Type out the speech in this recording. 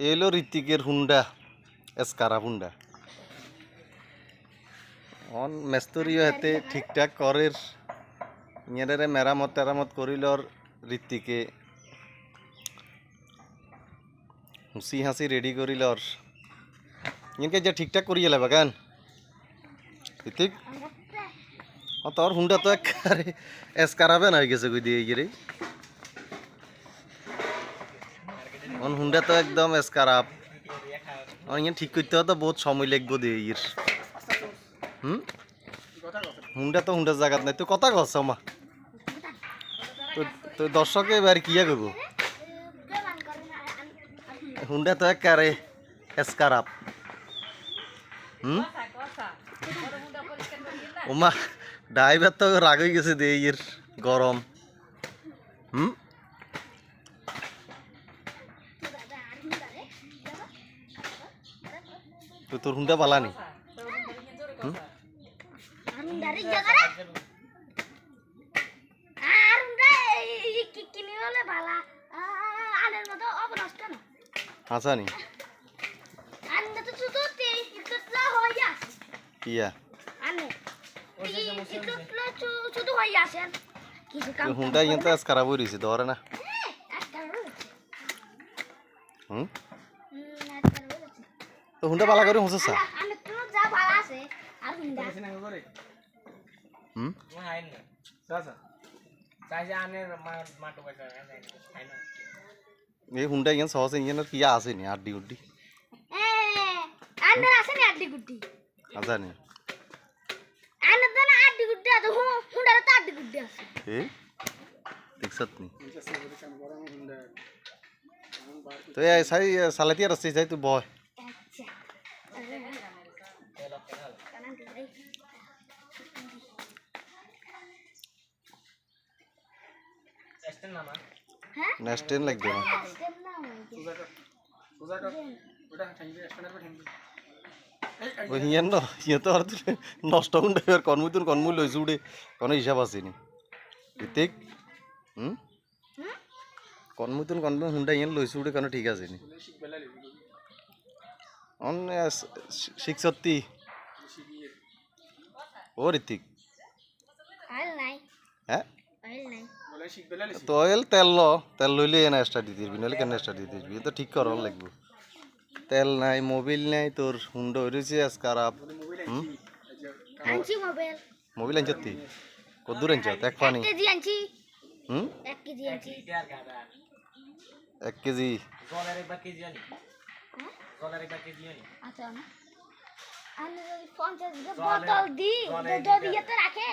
এলো ঋত্বিকের Honda এসকারা Honda on মেস্তরিও হাতে ঠিকঠাক করের ইয়েরে মেরামত টেরামত করিলর ঋত্বিকে হুসি হাসি রেডি করিলর ইনকে যে ঠিকঠাক করিয়ে লেবা কেন ঋত্বিক তোর হুন্ডা তো একেবারে এসকারাবে না হয়ে গেছে কই দিয়ে গিয়ে অন হুন্ডা তো একদম এসকারাপ ঠিক করতে তো বহুত সময় লাগবো দিয়ে ইর হুন্ডা তো হুন্ডার জায়গা নাই তুই কথা কস মা তো দর্শকে এবার কিয়া করব হুন্ডা তো একেবারে এসকারাপ ওমা ড্রাইভার তো রাগ হয়ে গেছে দিয়ে ইর গরম তো তোর হুন্ডা পালানি হাসানি ইয়া হুন্ডা কিন্তু আজ খারাপ হয়ে রয়েছে ধরে না তো হুন্ডা পালা করে হুঁসা এই হুন্ডা ইঞ্জিন সহজ ইঞ্জিনের কি আসেনি আড্ডি উড্ডি আসেনি দেখছত নি তো এই সাই সালাতিয়া রাস্তায় যাই তুই বয় নেস্টেন লাগবে না ওই হিয়ান ন হিয়া তো আর নষ্ট হুন্ডা আর কনমুতুন কনমু লইছু উড়ে কোনো হিসাব আসেনি ঋতিক কনমুতুন কনমু হুন্ডা হিয়ান লইছু উড়ে কোনো ঠিক আসেনি অন 630 ও ঋতিক হ্যাঁ তয়েল তেল লইলে এনে স্টার্ট দিতে দিবি নাহলে কেন স্টার্ট দিতে দিবি তো ঠিক করার লাগবে তেল নাই মোবিল নাই তোর হুন্ডা হইছে আজ খারাপ মোবিল আনছ তুই কদ্দুর আনছ এক পানি 1 কেজি বোতল দি রাখে